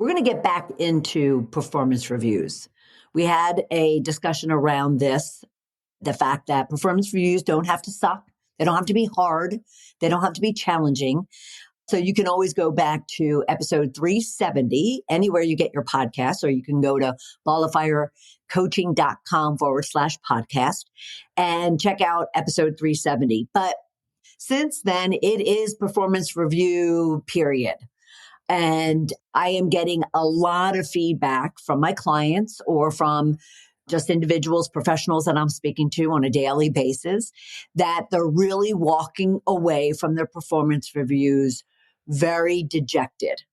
We're going to get back into performance reviews. We had a discussion around this, the fact that performance reviews don't have to suck. They don't have to be hard. They don't have to be challenging. So you can always go back to episode 370, anywhere you get your podcasts, or you can go to balloffirecoaching.com/podcast and check out episode 370. But since then, it is performance review period. And I am getting a lot of feedback from my clients or from just individuals, professionals that I'm speaking to on a daily basis, that they're really walking away from their performance reviews very dejected.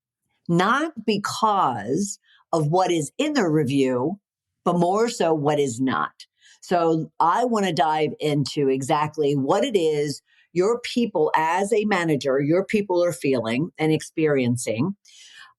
Not because of what is in the review, but more so what is not. So I want to dive into exactly what it is your people as a manager, your people are feeling and experiencing.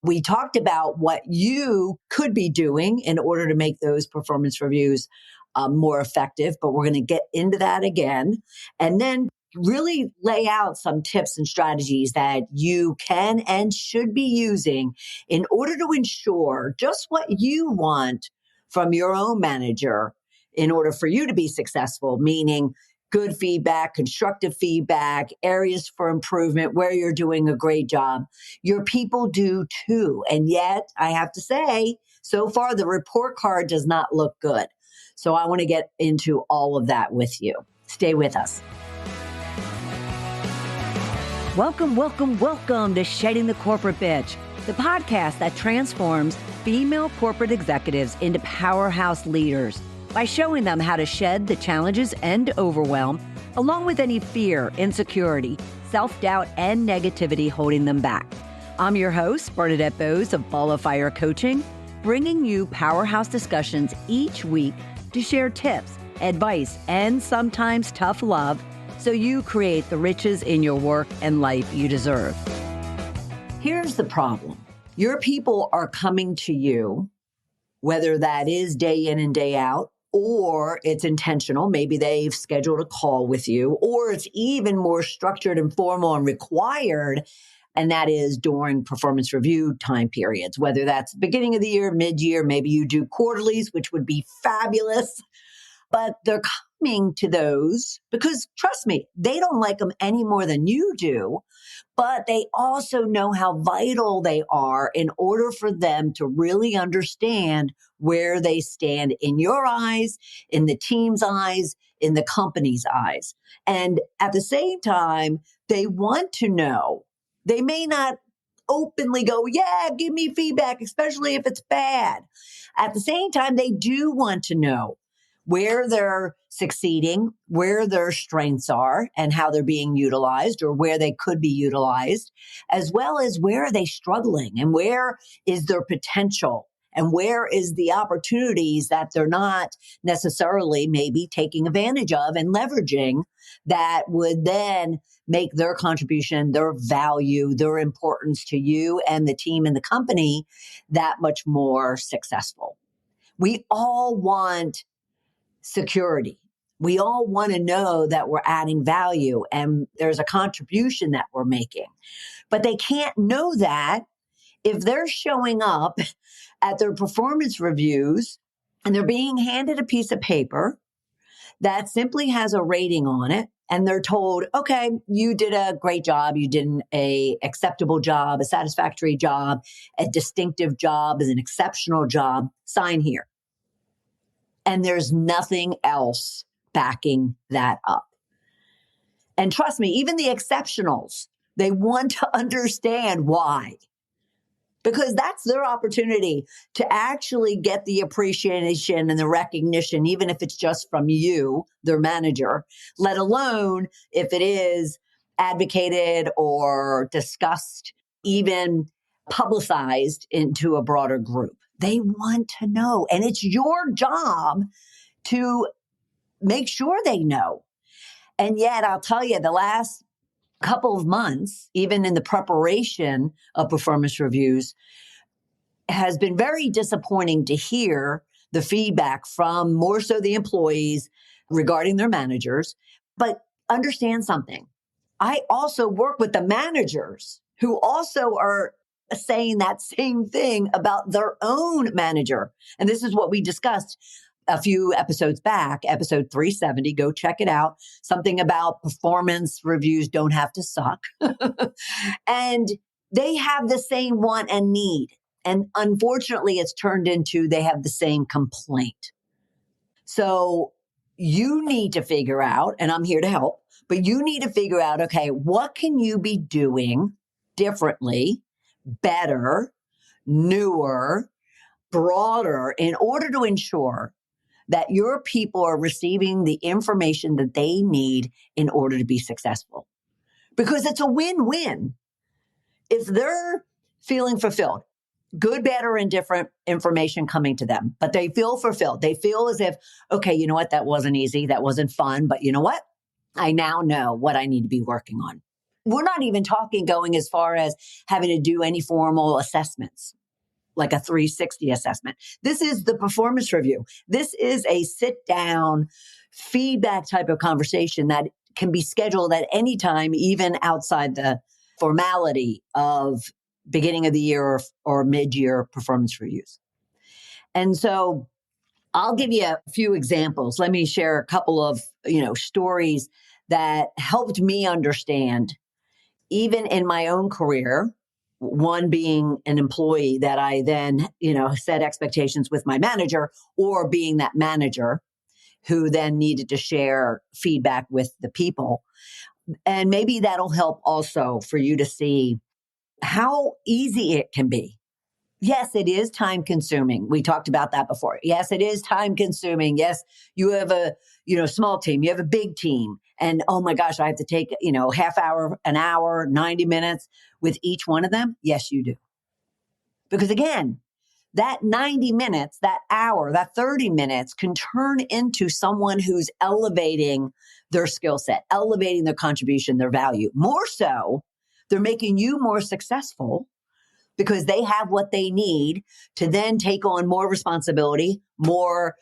We talked about what you could be doing in order to make those performance reviews more effective, but we're going to get into that again. And then really lay out some tips and strategies that you can and should be using in order to ensure just what you want from your own manager in order for you to be successful, meaning good feedback, constructive feedback, areas for improvement where you're doing a great job. Your people do too. And yet, I have to say, so far, the report card does not look good. So I want to get into all of that with you. Stay with us. Welcome to Shedding the Corporate Bitch, the podcast that transforms female corporate executives into powerhouse leaders by showing them how to shed the challenges and overwhelm, along with any fear, insecurity, self-doubt, and negativity holding them back. I'm your host, Bernadette Bose of Ball of Fire Coaching, bringing you powerhouse discussions each week to share tips, advice, and sometimes tough love so you create the riches in your work and life you deserve. Here's the problem. Your people are coming to you, whether that is day in and day out, or it's intentional. Maybe they've scheduled a call with you, or it's even more structured and formal and required. And that is during performance review time periods, whether that's beginning of the year, mid-year, maybe you do quarterlies, which would be fabulous. But they're coming to those because, trust me, they don't like them any more than you do, but they also know how vital they are in order for them to really understand where they stand in your eyes, in the team's eyes, in the company's eyes. And at the same time, they want to know. They may not openly go, yeah, give me feedback, especially if it's bad. At the same time, they do want to know where they're succeeding, where their strengths are and how they're being utilized or where they could be utilized, as well as where are they struggling and where is their potential and where is the opportunities that they're not necessarily maybe taking advantage of and leveraging that would then make their contribution, their value, their importance to you and the team and the company that much more successful. We all want security. We all want to know that we're adding value and there's a contribution that we're making. But they can't know that if they're showing up at their performance reviews and they're being handed a piece of paper that simply has a rating on it. And they're told, okay, you did a great job. You did an acceptable job, a satisfactory job, a distinctive job, an exceptional job. Sign here. And there's nothing else backing that up. And trust me, even the exceptionals, they want to understand why. Because that's their opportunity to actually get the appreciation and the recognition, even if it's just from you, their manager, let alone if it is advocated or discussed, even publicized into a broader group. They want to know. And it's your job to make sure they know. And yet, I'll tell you, the last couple of months, even in the preparation of performance reviews, has been very disappointing to hear the feedback from more so the employees regarding their managers. But understand something. I also work with the managers who also are saying that same thing about their own manager. And this is what we discussed a few episodes back, episode 370. Go check it out. Something about performance reviews don't have to suck. And they have the same want and need. And unfortunately, it's turned into they have the same complaint. So you need to figure out, and I'm here to help, but you need to figure out, okay, what can you be doing differently, better, newer, broader in order to ensure that your people are receiving the information that they need in order to be successful? Because it's a win-win. If they're feeling fulfilled, good, bad, or indifferent information coming to them, but they feel fulfilled. They feel as if, okay, you know what? That wasn't easy. That wasn't fun. But you know what? I now know what I need to be working on. We're not even talking going as far as having to do any formal assessments, like a 360 assessment. This is the performance review. This is a sit down feedback type of conversation that can be scheduled at any time, even outside the formality of beginning of the year or mid-year performance reviews. And so I'll give you a few examples. Let me share a couple of, stories that helped me understand, even in my own career, one being an employee that I then, set expectations with my manager, or being that manager who then needed to share feedback with the people. And maybe that'll help also for you to see how easy it can be. Yes, it is time consuming. We talked about that before. Yes, it is time consuming. Yes, you have a, small team, you have a big team. And oh my gosh, I have to take, half hour, an hour, 90 minutes with each one of them. Yes, you do. Because again, that 90 minutes, that hour, that 30 minutes can turn into someone who's elevating their skill set, elevating their contribution, their value. More so, they're making you more successful because they have what they need to then take on more responsibility, more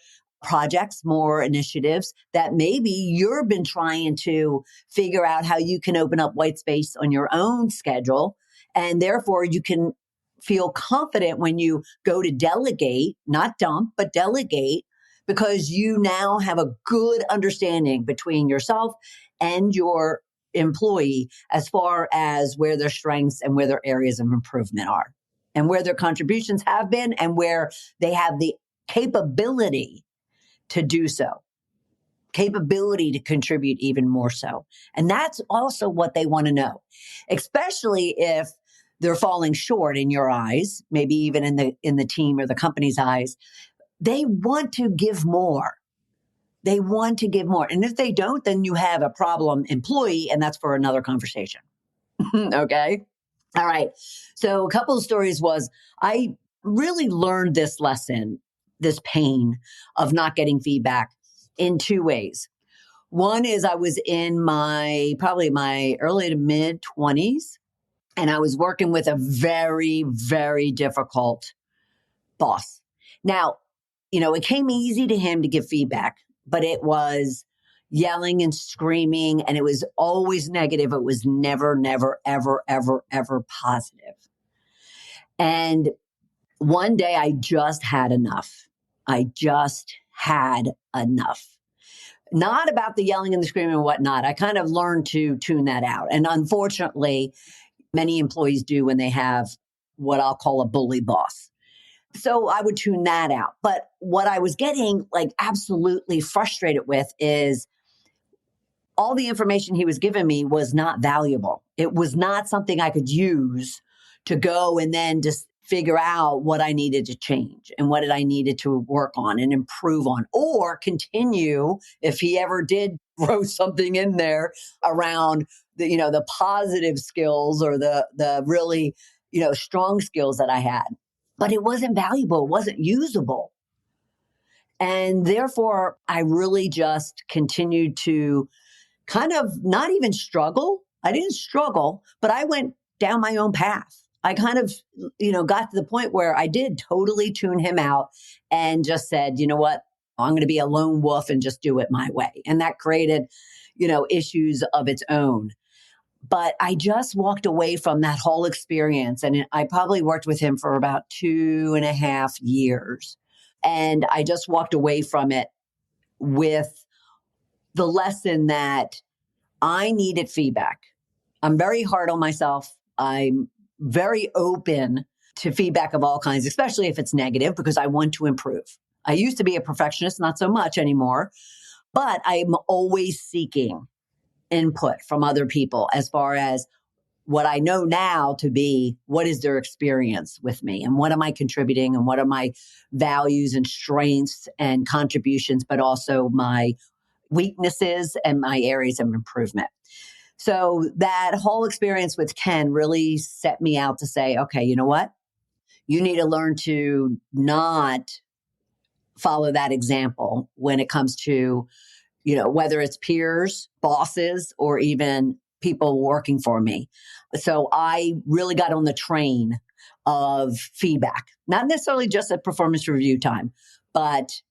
projects, more initiatives that maybe you've been trying to figure out how you can open up white space on your own schedule. And therefore you can feel confident when you go to delegate, not dump, but delegate, because you now have a good understanding between yourself and your employee as far as where their strengths and where their areas of improvement are, and where their contributions have been, and where they have the capability to do so, capability to contribute even more so. And that's also what they want to know, especially if they're falling short in your eyes, maybe even in the team or the company's eyes. They want to give more. They want to give more. And if they don't, then you have a problem employee, and that's for another conversation. Okay. All right. So a couple of stories was I really learned this lesson, this pain of not getting feedback, in two ways. One is I was in probably my early to mid 20s, and I was working with a very, very difficult boss. Now, it came easy to him to give feedback, but it was yelling and screaming, and it was always negative. It was never, never, ever, ever, ever positive. And one day I just had enough. I just had enough. Not about the yelling and the screaming and whatnot. I kind of learned to tune that out. And unfortunately, many employees do when they have what I'll call a bully boss. So I would tune that out. But what I was getting absolutely frustrated with is all the information he was giving me was not valuable. It was not something I could use to go and then just figure out what I needed to change and what I needed to work on and improve on, or continue if he ever did throw something in there around the positive skills or the really, strong skills that I had. But it wasn't valuable. It wasn't usable. And therefore, I really just continued to kind of not even struggle. I didn't struggle, but I went down my own path. I kind of, got to the point where I did totally tune him out and just said, you know what, I'm going to be a lone wolf and just do it my way. And that created, issues of its own. But I just walked away from that whole experience. And I probably worked with him for about 2.5 years. And I just walked away from it with the lesson that I needed feedback. I'm very hard on myself. I'm very open to feedback of all kinds, especially if it's negative, because I want to improve. I used to be a perfectionist, not so much anymore, but I'm always seeking input from other people as far as what I know now to be what is their experience with me and what am I contributing and what are my values and strengths and contributions, but also my weaknesses and my areas of improvement. So that whole experience with Ken really set me out to say, okay, you know what? You need to learn to not follow that example when it comes to, whether it's peers, bosses, or even people working for me. So I really got on the train of feedback, not necessarily just at performance review time, but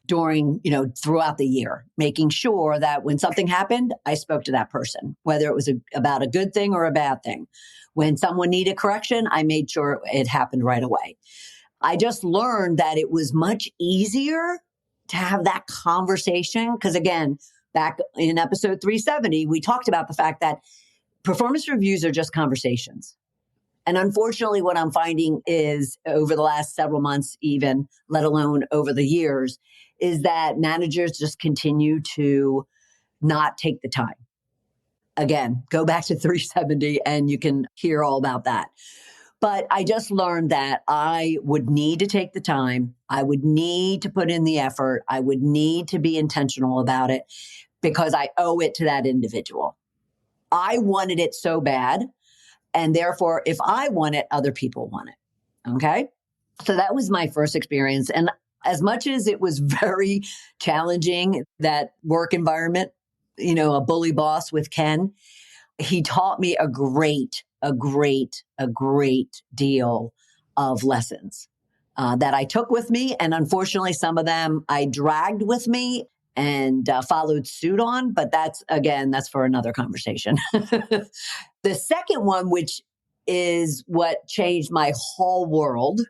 during, throughout the year, making sure that when something happened, I spoke to that person, whether it was about a good thing or a bad thing. When someone needed correction, I made sure it happened right away. I just learned that it was much easier to have that conversation. Because again, back in episode 370, we talked about the fact that performance reviews are just conversations. And unfortunately, what I'm finding is over the last several months, even, let alone over the years, is that managers just continue to not take the time. Again, go back to 370 and you can hear all about that. But I just learned that I would need to take the time. I would need to put in the effort. I would need to be intentional about it because I owe it to that individual. I wanted it so bad. And therefore, if I want it, other people want it. Okay. So that was my first experience. And as much as it was very challenging, that work environment, a bully boss with Ken, he taught me a great deal of lessons that I took with me. And unfortunately, some of them I dragged with me and followed suit on. But that's for another conversation. The second one, which is what changed my whole world,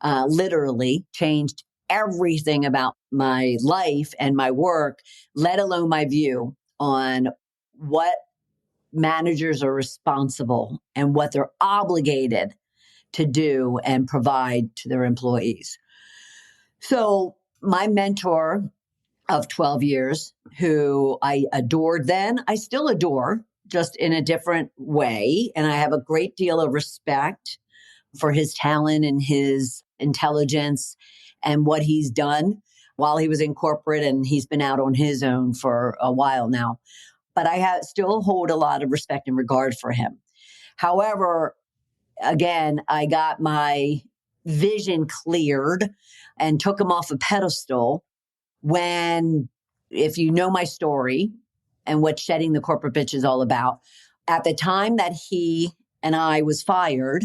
literally changed everything about my life and my work, let alone my view on what managers are responsible and what they're obligated to do and provide to their employees. So my mentor of 12 years, who I adored then, I still adore, just in a different way. And I have a great deal of respect for his talent and his intelligence and what he's done while he was in corporate, and he's been out on his own for a while now. But I still hold a lot of respect and regard for him. However, again, I got my vision cleared and took him off a pedestal when, if you know my story and what shedding the corporate bitch is all about, at the time that he and I was fired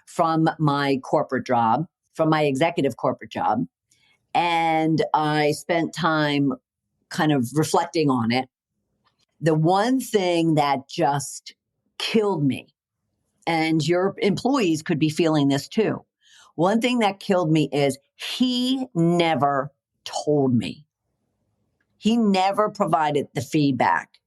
from my corporate job, from my executive corporate job. And I spent time kind of reflecting on it. The one thing that just killed me, and your employees could be feeling this too. One thing that killed me is he never told me. He never provided the feedback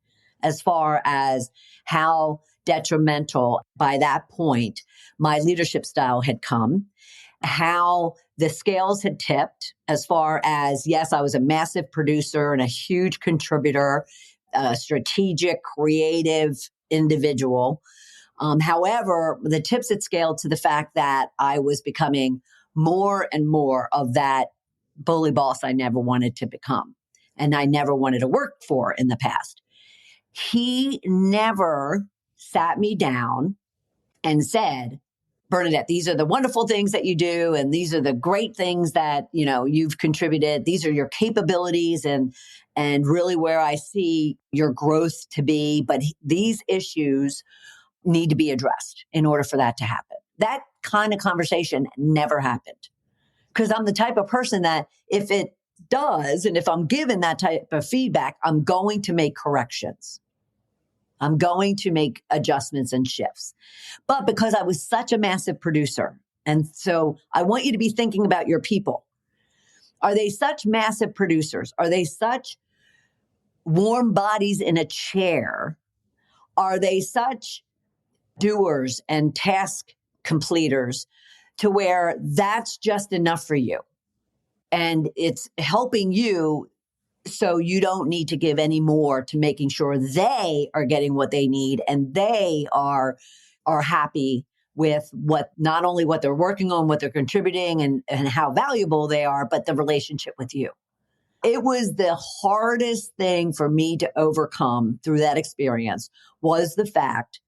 as far as how detrimental by that point my leadership style had come, how the scales had tipped as far as, yes, I was a massive producer and a huge contributor, a strategic, creative individual. However, the tips had scaled to the fact that I was becoming more and more of that bully boss I never wanted to become and I never wanted to work for in the past. He never sat me down and said, Bernadette, these are the wonderful things that you do. And these are the great things that, you've contributed. These are your capabilities and really where I see your growth to be. But these issues need to be addressed in order for that to happen. That kind of conversation never happened because I'm the type of person that if it does, and if I'm given that type of feedback, I'm going to make corrections. I'm going to make adjustments and shifts. But because I was such a massive producer, and so I want you to be thinking about your people. Are they such massive producers? Are they such warm bodies in a chair? Are they such doers and task completers to where that's just enough for you? And it's helping you so you don't need to give any more to making sure they are getting what they need and they are happy with what, not only what they're working on, what they're contributing and how valuable they are, but the relationship with you. It was the hardest thing for me to overcome through that experience was the fact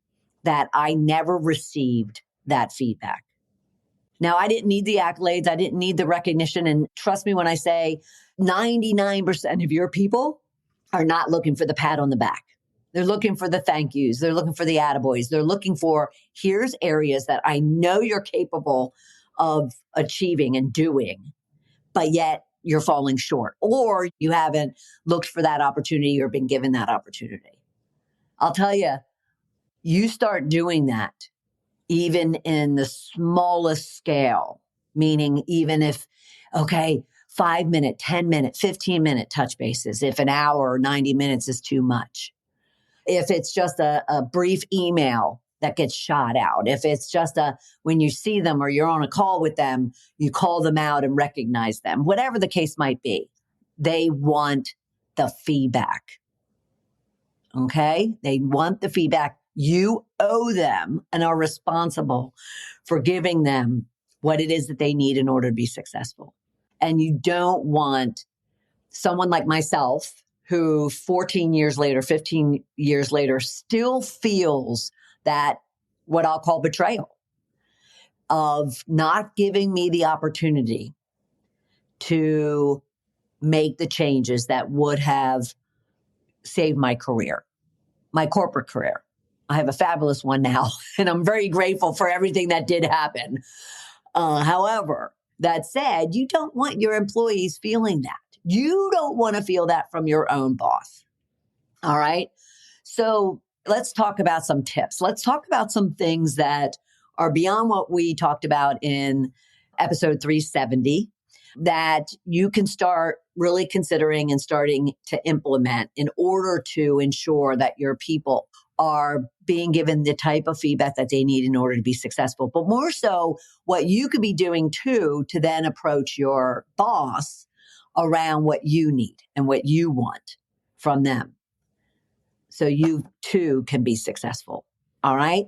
that I never received that feedback. Now, I didn't need the accolades. I didn't need the recognition. And trust me when I say 99% of your people are not looking for the pat on the back. They're looking for the thank yous. They're looking for the attaboys. They're looking for, here's areas that I know you're capable of achieving and doing, but yet you're falling short, or you haven't looked for that opportunity or been given that opportunity. I'll tell you, you start doing that even in the smallest scale, meaning even if, okay, 5-minute, 10-minute, 15-minute touch bases, if an hour or 90 minutes is too much. If it's just a brief email that gets shot out, if it's just when you see them or you're on a call with them, you call them out and recognize them, whatever the case might be, they want the feedback. Okay? They want the feedback. You owe them and are responsible for giving them what it is that they need in order to be successful. And you don't want someone like myself who 14 years later, 15 years later, still feels that what I'll call betrayal of not giving me the opportunity to make the changes that would have saved my career, my corporate career. I have a fabulous one now, and I'm very grateful for everything that did happen. However, that said, you don't want your employees feeling that. You don't want to feel that from your own boss. All right. So let's talk about some tips. Let's talk about some things that are beyond what we talked about in episode 370 that you can start really considering and starting to implement in order to ensure that your people are being given the type of feedback that they need in order to be successful. But more so, what you could be doing too to then approach your boss around what you need and what you want from them. So you too can be successful. All right.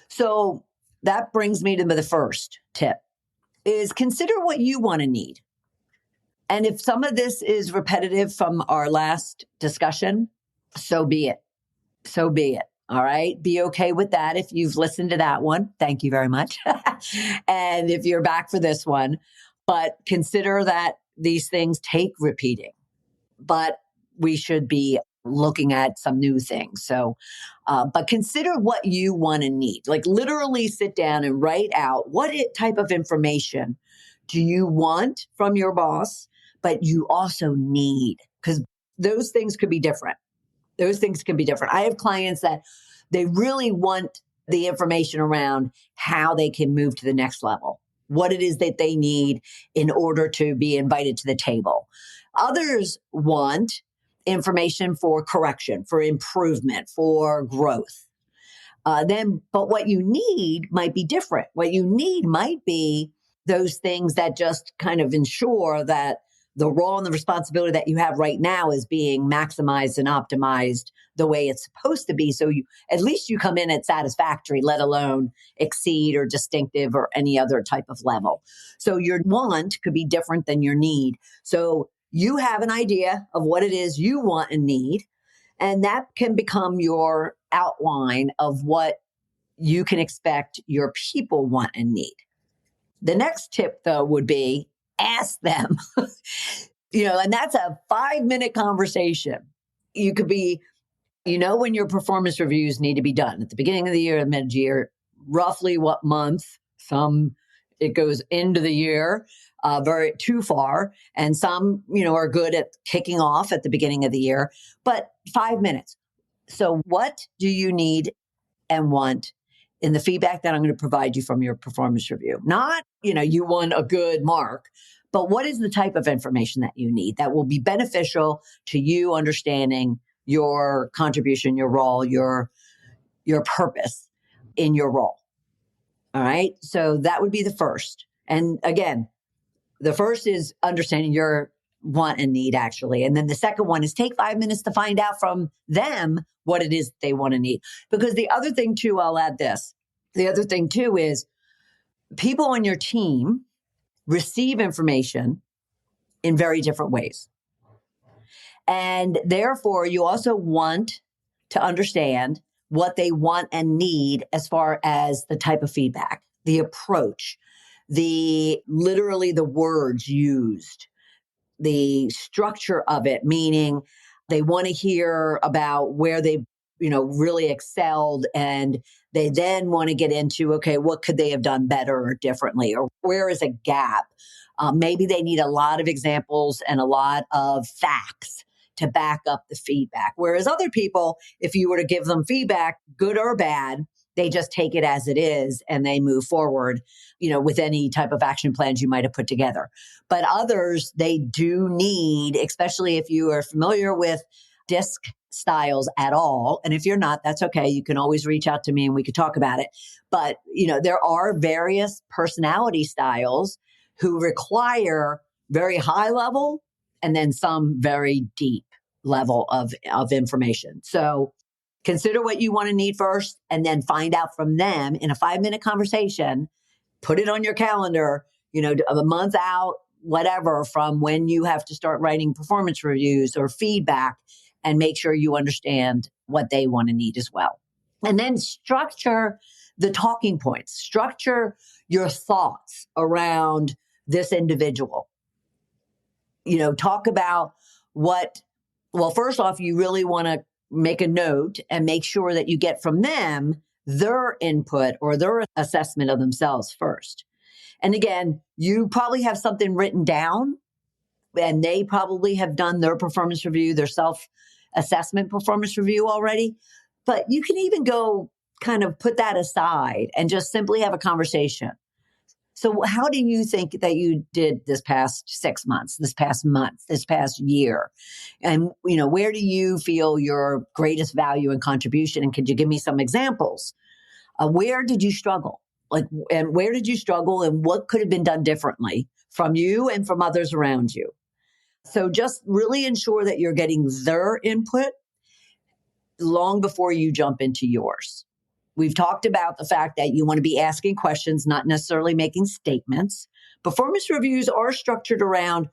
So that brings me to the first tip is consider what you want to need. And if some of this is repetitive from our last discussion, so be it. So be it. All right. Be okay with that. If you've listened to that one, thank you very much. And if you're back for this one, but consider that these things take repeating, but we should be looking at some new things. So, but consider what you want to need. Like literally sit down and write out what type of information do you want from your boss, but you also need, because those things could be different. Those things can be different. I have clients that they really want the information around how they can move to the next level, what it is that they need in order to be invited to the table. Others want information for correction, for improvement, for growth. But what you need might be different. What you need might be those things that just kind of ensure that the role and the responsibility that you have right now is being maximized and optimized the way it's supposed to be. So at least you come in at satisfactory, let alone exceed or distinctive or any other type of level. So your want could be different than your need. So you have an idea of what it is you want and need, and that can become your outline of what you can expect your people want and need. The next tip, though, would be ask them, and that's a 5-minute conversation. You could be, when your performance reviews need to be done at the beginning of the year, mid-year, roughly what month, it goes into the year, very too far. And some, are good at kicking off at the beginning of the year, but 5 minutes. So what do you need and want in the feedback that I'm going to provide you from your performance review? Not, you won a good mark, but what is the type of information that you need that will be beneficial to you understanding your contribution, your role, your purpose in your role? All right. So that would be the first. And again, the first is understanding your want and need, actually. And then the second one is take 5 minutes to find out from them what it is they want to need. Because the other thing, too, I'll add this. The other thing, too, is people on your team receive information in very different ways. And therefore, you also want to understand what they want and need as far as the type of feedback, the approach, literally the words used, the structure of it, meaning they want to hear about where they, really excelled. And they then want to get into, okay, what could they have done better or differently? Or where is a gap? Maybe they need a lot of examples and a lot of facts to back up the feedback. Whereas other people, if you were to give them feedback, good or bad, they just take it as it is and they move forward, with any type of action plans you might have put together. But others, they do need, especially if you are familiar with DISC styles at all. And if you're not, that's okay. You can always reach out to me and we could talk about it. But, there are various personality styles who require very high level and then some very deep level of information. So consider what you want to need first and then find out from them in a 5-minute conversation. Put it on your calendar, a month out, whatever, from when you have to start writing performance reviews or feedback, and make sure you understand what they want to need as well. And then structure the talking points, structure your thoughts around this individual. Talk about first off, you really want to make a note and make sure that you get from them their input or their assessment of themselves first. And again, you probably have something written down and they probably have done their performance review, their self-assessment performance review already. But you can even go kind of put that aside and just simply have a conversation. So how do you think that you did this past 6 months, this past month, this past year? And, where do you feel your greatest value and contribution? And could you give me some examples? Where did you struggle? And where did you struggle and what could have been done differently from you and from others around you? So just really ensure that you're getting their input long before you jump into yours. We've talked about the fact that you want to be asking questions, not necessarily making statements. Performance reviews are structured around,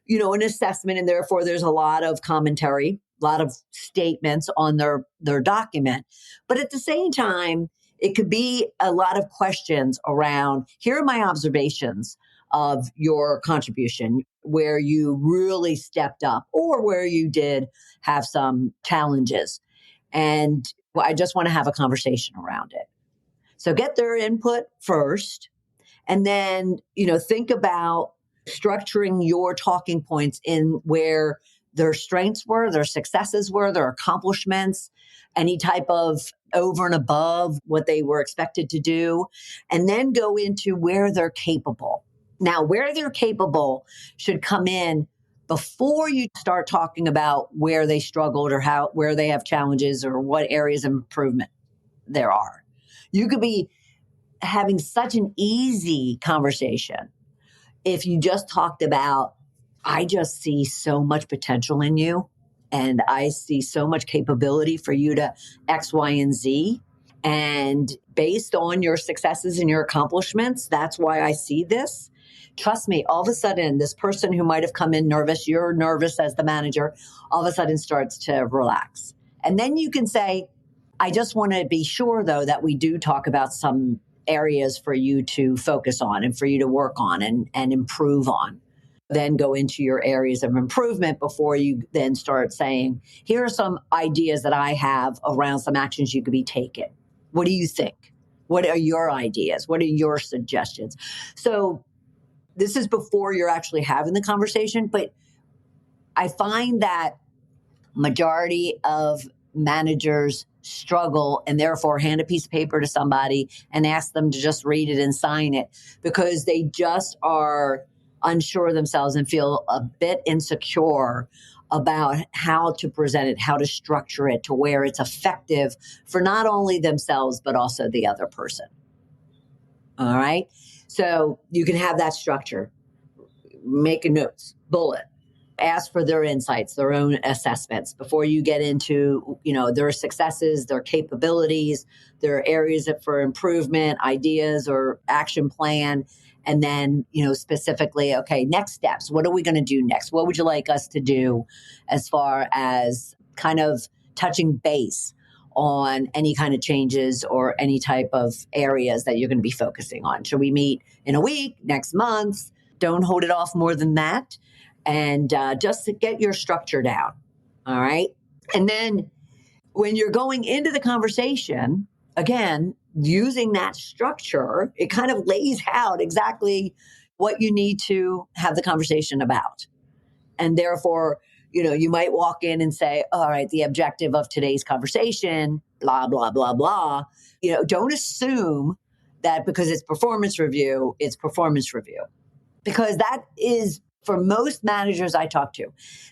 an assessment, and therefore there's a lot of commentary, a lot of statements on their document. But at the same time, it could be a lot of questions around, here are my observations of your contribution, where you really stepped up or where you did have some challenges. And I just want to have a conversation around it. So get their input first. And then, think about structuring your talking points in where their strengths were, their successes were, their accomplishments, any type of over and above what they were expected to do. And then go into where they're capable. Now, where they're capable should come in before you start talking about where they struggled or where they have challenges or what areas of improvement there are. You could be having such an easy conversation if you just talked about, I just see so much potential in you and I see so much capability for you to X, Y, and Z. And based on your successes and your accomplishments, that's why I see this. Trust me, all of a sudden, this person who might have come in nervous, you're nervous as the manager, all of a sudden starts to relax. And then you can say, I just want to be sure, though, that we do talk about some areas for you to focus on and for you to work on and improve on. Then go into your areas of improvement before you then start saying, here are some ideas that I have around some actions you could be taking. What do you think? What are your ideas? What are your suggestions? So this is before you're actually having the conversation, but I find that majority of managers struggle and therefore hand a piece of paper to somebody and ask them to just read it and sign it because they just are unsure of themselves and feel a bit insecure about how to present it, how to structure it to where it's effective for not only themselves, but also the other person. All right. So you can have that structure, make a notes, bullet, ask for their insights, their own assessments before you get into, their successes, their capabilities, their areas for improvement, ideas or action plan. And then, specifically, okay, next steps. What are we going to do next? What would you like us to do as far as kind of touching base on any kind of changes or any type of areas that you're going to be focusing on? Should we meet in a week, next month? Don't hold it off more than that. And just to get your structure down. All right. And then when you're going into the conversation, again, using that structure, it kind of lays out exactly what you need to have the conversation about. And therefore, you might walk in and say, all right, the objective of today's conversation, blah, blah, blah, blah. Don't assume that because it's performance review, it's performance review. Because that is, for most managers I talk to,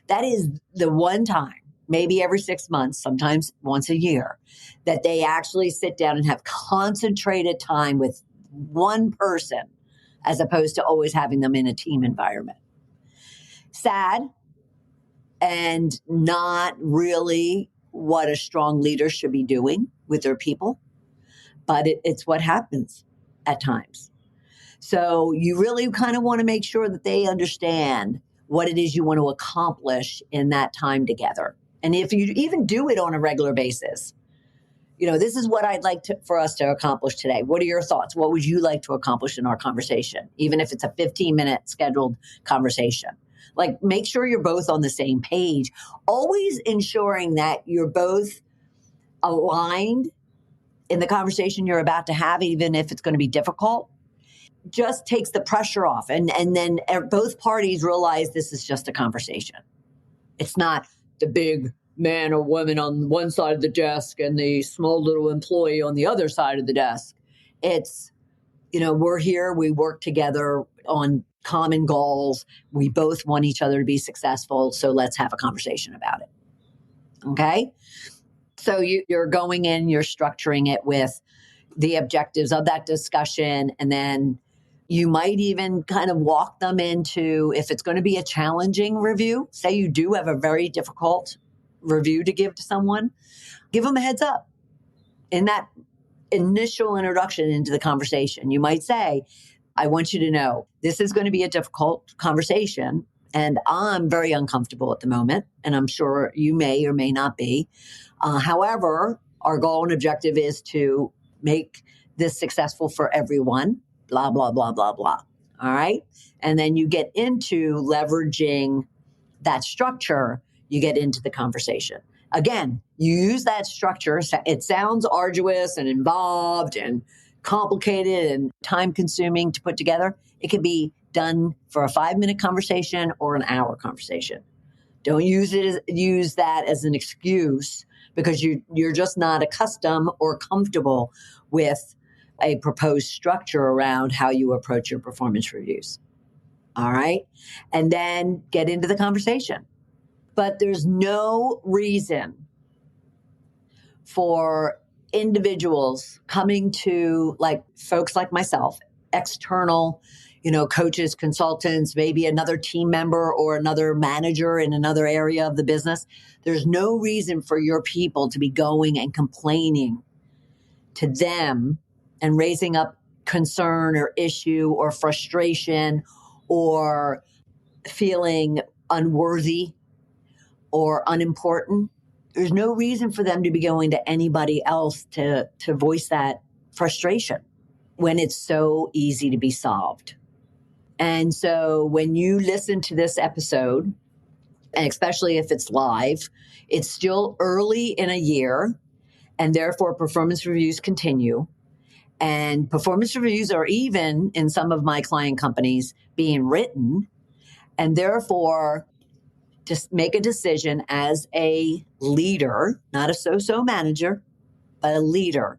that is the one time, maybe every 6 months, sometimes once a year, that they actually sit down and have concentrated time with one person as opposed to always having them in a team environment. Sad and not really what a strong leader should be doing with their people, but it's what happens at times. So you really kind of want to make sure that they understand what it is you want to accomplish in that time together. And if you even do it on a regular basis, this is what I'd like for us to accomplish today. What are your thoughts? What would you like to accomplish in our conversation? Even if it's a 15-minute scheduled conversation. Like, make sure you're both on the same page, always ensuring that you're both aligned in the conversation you're about to have, even if it's going to be difficult. Just takes the pressure off. And then both parties realize this is just a conversation. It's not the big man or woman on one side of the desk and the small little employee on the other side of the desk. It's, we're here, we work together on common goals. We both want each other to be successful. So let's have a conversation about it. Okay. So you're going in, you're structuring it with the objectives of that discussion. And then you might even kind of walk them into, if it's going to be a challenging review, say you do have a very difficult review to give to someone, give them a heads up in that initial introduction into the conversation. You might say, I want you to know this is going to be a difficult conversation and I'm very uncomfortable at the moment. And I'm sure you may or may not be. However, our goal and objective is to make this successful for everyone. Blah, blah, blah, blah, blah. All right. And then you get into leveraging that structure, you get into the conversation. Again, you use that structure. It sounds arduous and involved and complicated and time consuming to put together. It can be done for a 5-minute conversation or an hour conversation. Don't use that as an excuse because you're just not accustomed or comfortable with a proposed structure around how you approach your performance reviews. All right. And then get into the conversation. But there's no reason for individuals coming to, like, folks like myself, external, coaches, consultants, maybe another team member or another manager in another area of the business. There's no reason for your people to be going and complaining to them and raising up concern or issue or frustration or feeling unworthy or unimportant. There's no reason for them to be going to anybody else to voice that frustration when it's so easy to be solved. And so when you listen to this episode, and especially if it's live, it's still early in a year, and therefore performance reviews continue. And performance reviews are even in some of my client companies being written. And therefore, just make a decision as a leader, not a so-so manager, but a leader,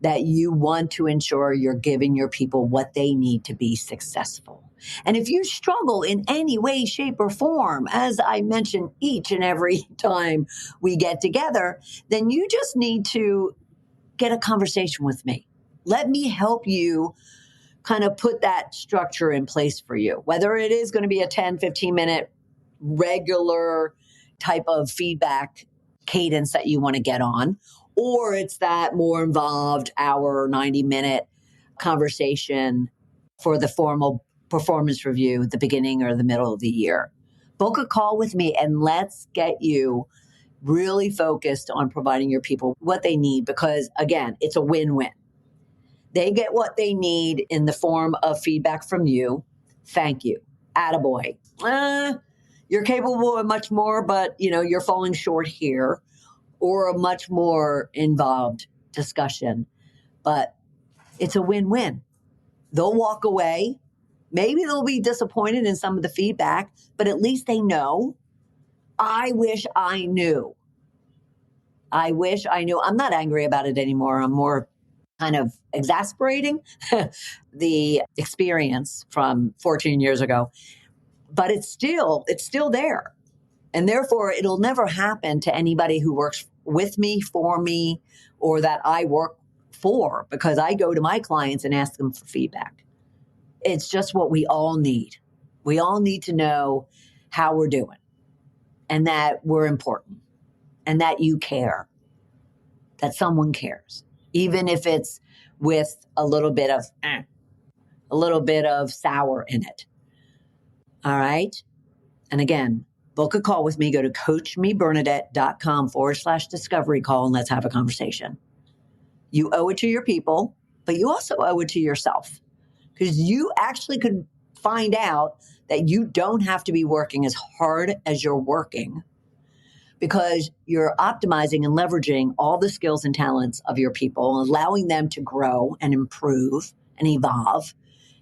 that you want to ensure you're giving your people what they need to be successful. And if you struggle in any way, shape, or form, as I mention each and every time we get together, then you just need to get a conversation with me. Let me help you kind of put that structure in place for you, whether it is going to be a 10, 15-minute regular type of feedback cadence that you want to get on, or it's that more involved hour, 90-minute conversation for the formal performance review at the beginning or the middle of the year. Book a call with me and let's get you really focused on providing your people what they need, because again, it's a win-win. They get what they need in the form of feedback from you. Thank you. Attaboy. You're capable of much more, but you're falling short here, or a much more involved discussion. But it's a win-win. They'll walk away. Maybe they'll be disappointed in some of the feedback, but at least they know, I wish I knew. I wish I knew. I'm not angry about it anymore. I'm more kind of exasperating the experience from 14 years ago. But it's still there. And therefore, it'll never happen to anybody who works with me, for me, or that I work for, because I go to my clients and ask them for feedback. It's just what we all need. We all need to know how we're doing and that we're important and that you care, that someone cares, even if it's with a little bit of sour in it. All right. And again, book a call with me. Go to coachmebernadette.com/discovery call and let's have a conversation. You owe it to your people, but you also owe it to yourself, because you actually could find out that you don't have to be working as hard as you're working, because you're optimizing and leveraging all the skills and talents of your people, allowing them to grow and improve and evolve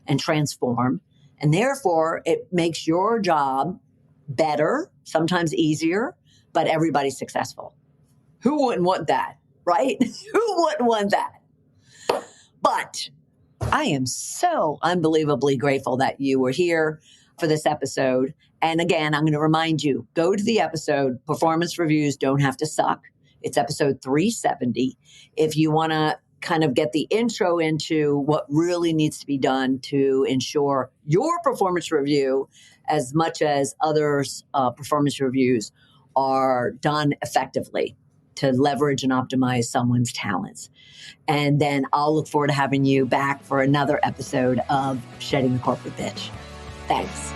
and transform. And therefore, it makes your job better, sometimes easier, but everybody's successful. Who wouldn't want that, right? Who wouldn't want that? But I am so unbelievably grateful that you were here for this episode. And again, I'm going to remind you, go to the episode, Performance Reviews Don't Have to Suck. It's episode 370. If you want to kind of get the intro into what really needs to be done to ensure your performance review, as much as others' performance reviews, are done effectively to leverage and optimize someone's talents. And then I'll look forward to having you back for another episode of Shedding the Corporate Bitch. Thanks.